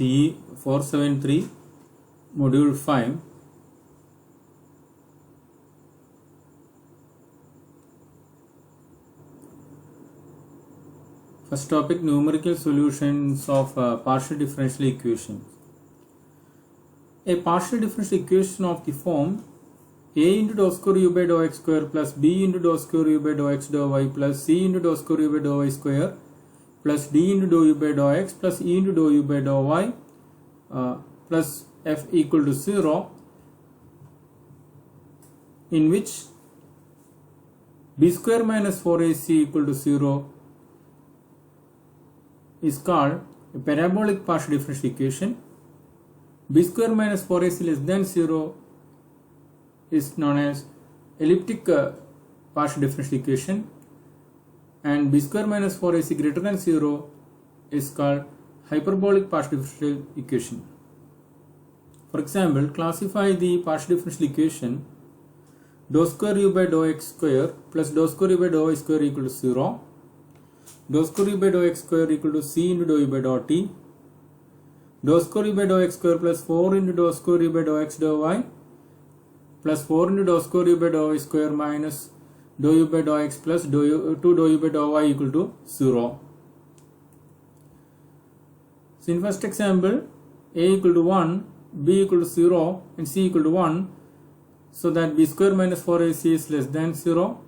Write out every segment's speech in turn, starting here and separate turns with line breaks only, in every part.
CE 473 Module 5. First topic, numerical solutions of partial differential equations. A partial differential equation of the form a into dou square u by dou x square plus b into dou square u by dou x dou y plus c into dou square u by dou y square plus d into dou u by dou x plus e into dou u by dou y plus f equal to 0, in which b square minus 4ac equal to 0 is called a parabolic partial differential equation. B square minus 4ac less than 0 is known as elliptic partial differential equation, and b square minus 4ac greater than 0 is called hyperbolic partial differential equation. For example, classify the partial differential equation dou square u by dou x square plus dou square u by dou y square equal to 0, dou square u by dou x square equal to c into dou u by dou t, dou square u by dou x square plus 4 into dou square u by dou x dou y plus 4 into dou square u by dou y square minus dou u by dou x plus 2 dou u by dou y equal to 0. So in first example, a equal to 1, b equal to 0 and c equal to 1, so that b square minus 4ac is less than 0,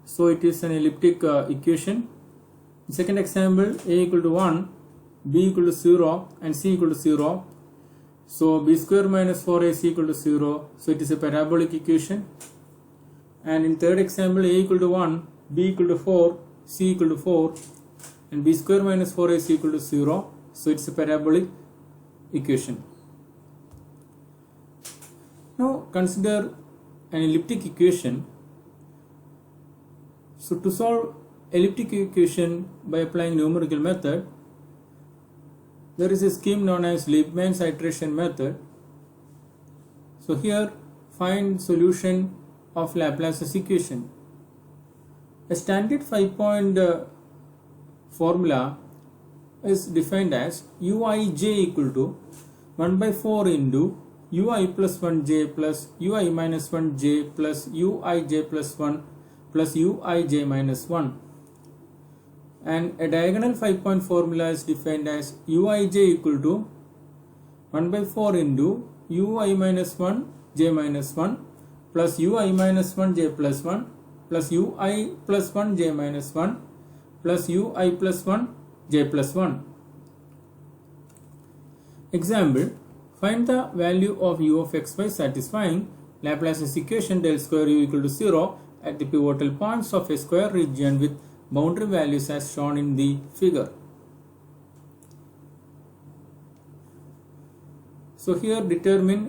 so it is an elliptic equation. In second example, a equal to 1, b equal to 0 and c equal to 0, so b square minus 4ac equal to 0, so it is a parabolic equation. And in third example, a equal to 1, b equal to 4, c equal to 4 and b square minus 4ac equal to 0, so it is a parabolic equation. Now consider an elliptic equation. So to solve elliptic equation by applying numerical method, there is a scheme known as Liebman's iteration method. So here find solution of Laplace's equation. A standard 5-point formula is defined as uij equal to 1 by 4 into ui plus 1j plus ui minus 1j plus uij plus 1 plus uij minus 1. And a diagonal 5-point formula is defined as uij equal to 1 by 4 into ui minus 1 j minus 1 plus ui minus 1 j plus 1 plus ui plus 1 j minus 1 plus ui plus 1 j plus 1. Example, find the value of u of x by satisfying Laplace's equation del square u equal to 0 at the pivotal points of a square region with boundary values as shown in the figure. So here determine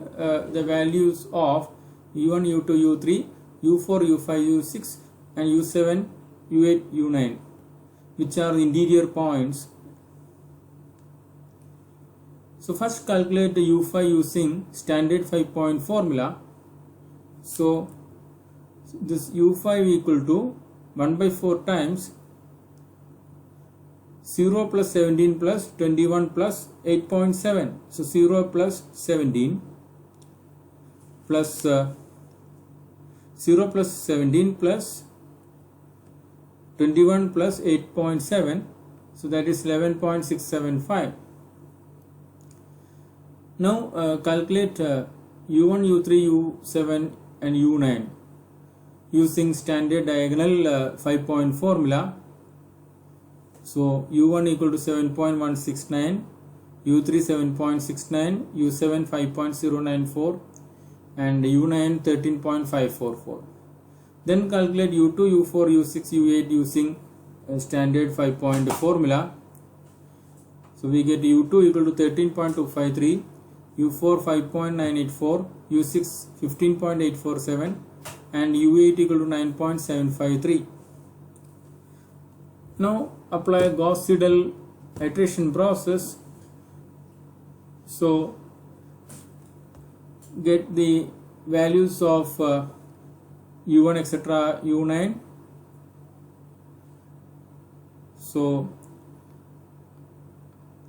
the values of u1, u2, u3, u4, u5, u6 and u7, u8, u9, which are the interior points. So first calculate the u5 using standard 5-point formula. So this u5 equal to 1 by 4 times 0 plus 17 plus 21 plus 8.7. So 0 plus 17 plus 0 plus 17 plus 21 plus 8.7. So that is 11.675. Now calculate u1, u3, u7 and u9 using standard diagonal 5-point formula. So u1 equal to 7.169, u3 7.69, u7 5.094 and u9 13.544. Then calculate u2, u4, u6, u8 using a standard 5-point formula. So we get u2 equal to 13.253, u4 5.984, u6 15.847 and u8 equal to 9.753. Now apply Gauss-Seidel iteration process. So get the values of u1 etc. u9. So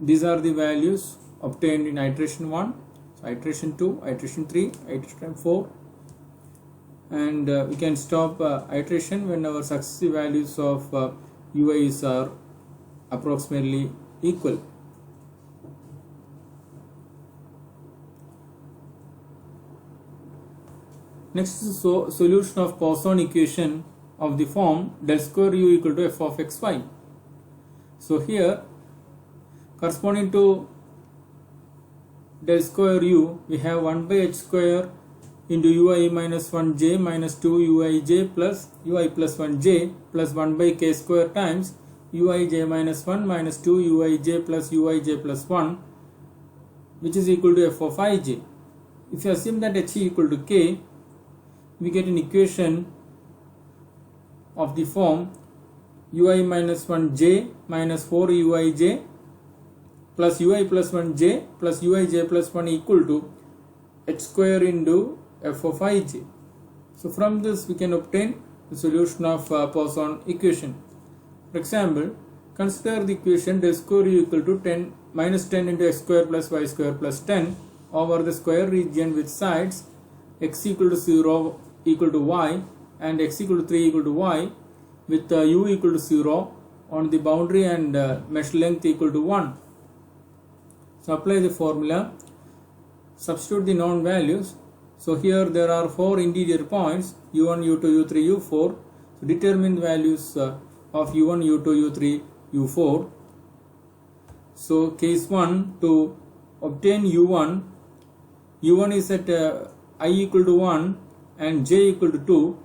these are the values obtained in iteration 1, so iteration 2, iteration 3, iteration 4, and we can stop iteration when our successive values of ui's are approximately equal. Next is solution of Poisson equation of the form del square u equal to f of xy. So here, corresponding to del square u, we have 1 by h square into ui minus 1j minus 2 uij plus ui plus 1j plus 1 by k square times uij minus 1 minus 2 uij plus uij plus 1, which is equal to f of ij. If you assume that h equal to k, we get an equation of the form ui minus 1j minus 4 uij plus ui plus 1j plus uij plus 1 equal to h square into f of ij. So from this we can obtain the solution of Poisson equation. For example, consider the equation del square u equal to 10 minus 10 into x square plus y square plus 10 over the square region with sides x equal to 0 equal to y and x equal to 3 equal to y with u equal to 0 on the boundary and mesh length equal to 1. So apply the formula, substitute the known values. So here there are 4 interior points u1, u2, u3, u4. So determine the values of u1, u2, u3, u4. So case 1, to obtain u1 is at I equal to 1 and j equal to 2.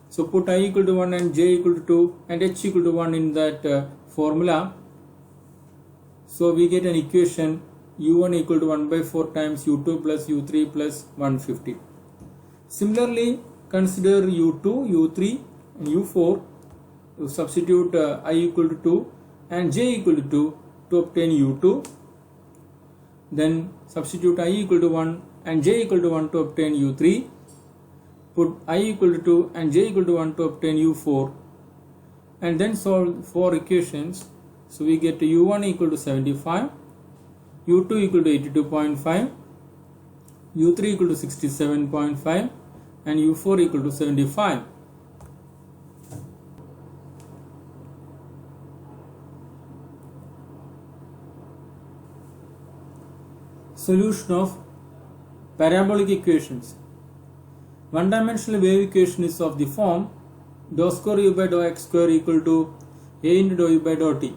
So put I equal to 1 and j equal to 2 and h equal to 1 in that formula. So we get an equation u1 equal to 1 by 4 times u2 plus u3 plus 150. Similarly, consider u2, u3 and u4. To substitute I equal to 2 and j equal to 2 to obtain u2. Then substitute I equal to 1 and j equal to 1 to obtain u3. Put I equal to 2 and j equal to 1 to obtain u4. And then solve 4 equations. So we get u1 equal to 75, u2 equal to 82.5, u3 equal to 67.5 and u4 equal to 75. Solution of parabolic equations. One-dimensional wave equation is of the form dou square u by dou x square equal to a into dou u by dou t.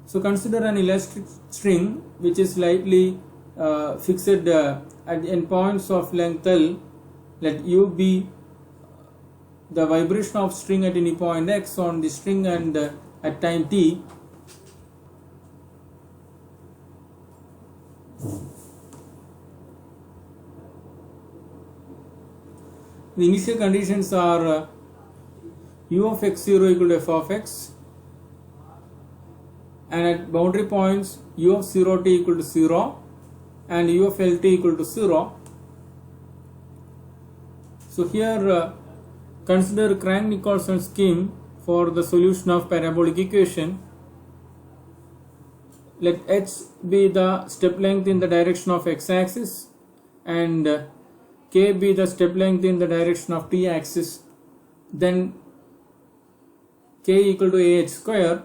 So consider an elastic string which is slightly fixed at endpoints of length L. Let u be the vibration of string at any point x on the string and at time t. The initial conditions are u of x0 equal to f of x, and at boundary points u of 0t equal to 0 and u of lt equal to 0. So here consider Crank-Nicolson scheme for the solution of parabolic equation. Let h be the step length in the direction of x-axis and k be the step length in the direction of t-axis. Then k equal to ah square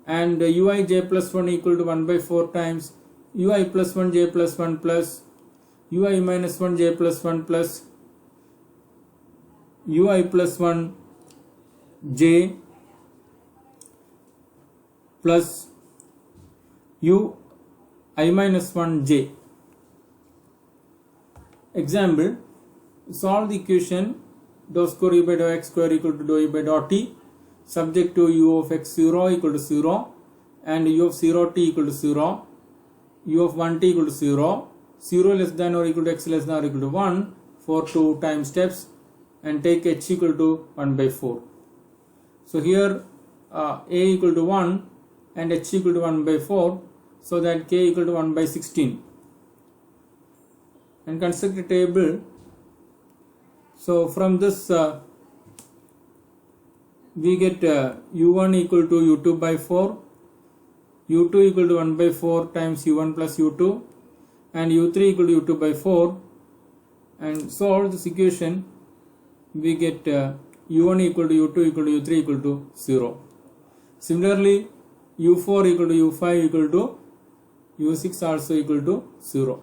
and uij plus 1 equal to 1 by 4 times ui plus 1 j plus 1 plus ui minus 1 j plus 1 plus ui plus 1 j plus u I minus 1 j. Example, solve the equation dou square u by dou x square equal to dou u by dou t subject to u of x0 equal to 0 and u of 0t equal to 0, u of 1t equal to 0, 0 less than or equal to x less than or equal to 1 for 2 time steps, and take h equal to 1 by 4. So here a equal to 1 and h equal to 1 by 4, so that k equal to 1 by 16. And construct a table. So from this we get u1 equal to u2 by 4, u2 equal to 1 by 4 times u1 plus u2 and u3 equal to u2 by 4, and solve this equation, we get u1 equal to u2 equal to u3 equal to 0. Similarly, u4 equal to u5 equal to u6 also equal to 0.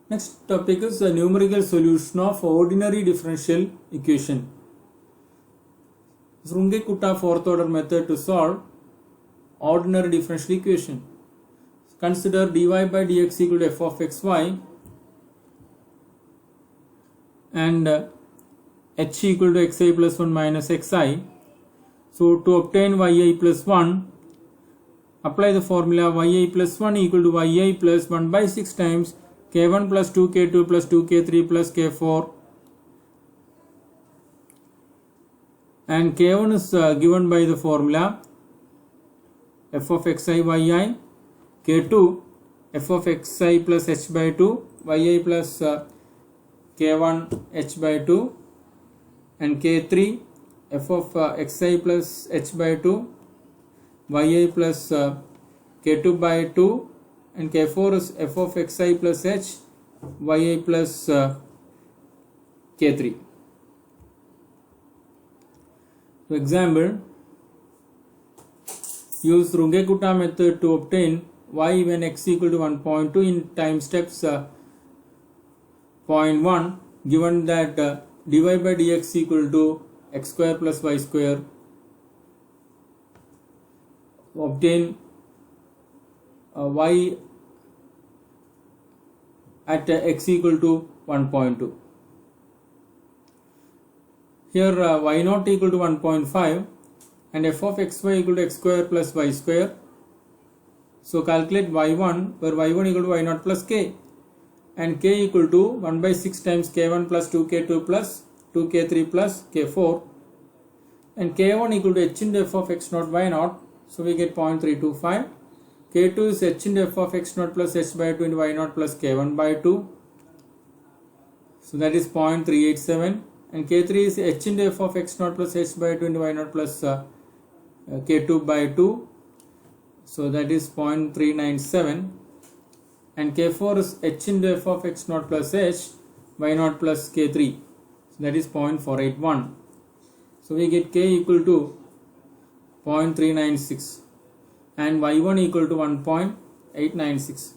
Next topic is the numerical solution of ordinary differential equation. Runge-Kutta fourth order method to solve ordinary differential equation. Consider dy by dx equal to f of xy and h equal to xi plus 1 minus xi. So to obtain yi plus 1, apply the formula yi plus 1 equal to yi plus 1 by 6 times k1 plus 2k2 plus 2k3 plus k4, and k1 is given by the formula f of xi yi, k2 f of xi plus h by 2 yi plus k1 h by 2, and k3 f of xi plus h by 2 yi plus k2 by 2, and k4 is f of xi plus h yi plus k3. For example, use Runge-Kutta method to obtain y when x equal to 1.2 in time steps 0.1, given that dy by dx equal to x square plus y square. Obtain y at x equal to 1.2. Here y naught equal to 1.5 and f of xy equal to x square plus y square. So calculate y1, where y1 equal to y naught plus k, and k equal to 1 by 6 times k1 plus 2k2 plus 2k3 plus k4, and k1 equal to h into f of x naught y naught. So we get 0.325. k2 is h into f of x naught plus h by 2 into y naught plus k1 by 2. So that is 0.387. And k3 is h into f of x naught plus h by 2 into y naught plus k2 by 2. So that is 0.397. And k4 is h into f of x naught plus h y naught plus k3. So that is 0.481. So we get k equal to 0.396 and y1 equal to 1.896.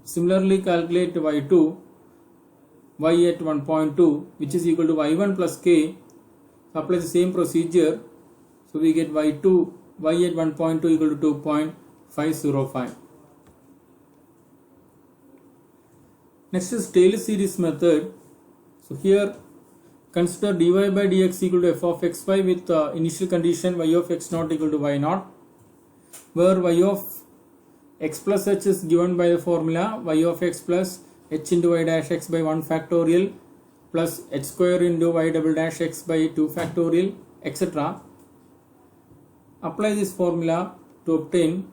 Similarly, calculate y2, y at 1.2, which is equal to y1 plus k. Apply the same procedure. So we get y2, y at 1.2 equal to 2.505. Next is Taylor series method. So here consider dy by dx equal to f of xy with initial condition y of x naught equal to y naught, where y of x plus h is given by the formula y of x plus h into y dash x by 1 factorial plus h square into y double dash x by 2 factorial, etc. Apply this formula to obtain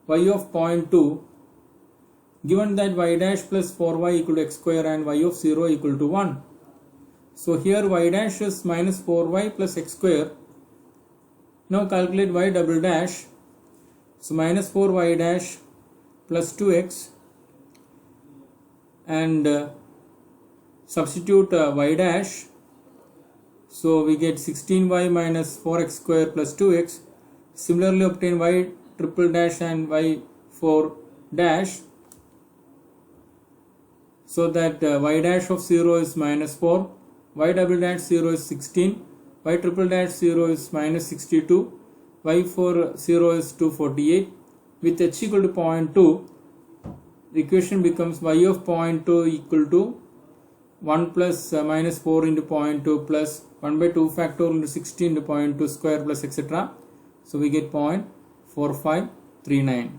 y of 0.2, given that y dash plus 4y equal to x square and y of 0 equal to 1. So here y dash is minus 4y plus x square. Now calculate y double dash. So minus 4y dash plus 2x, and substitute y dash. So we get 16y minus 4x square plus 2x. Similarly obtain y triple dash and y4 dash. So that y dash of 0 is minus 4, y double dash 0 is 16, y triple dash 0 is minus 62, y4 0 is 248. With h equal to 0.2, the equation becomes y of 0.2 equal to 1 plus minus 4 into 0.2 plus 1 by 2 factorial into 16 into 0.2 square plus etc. So we get 0.4539.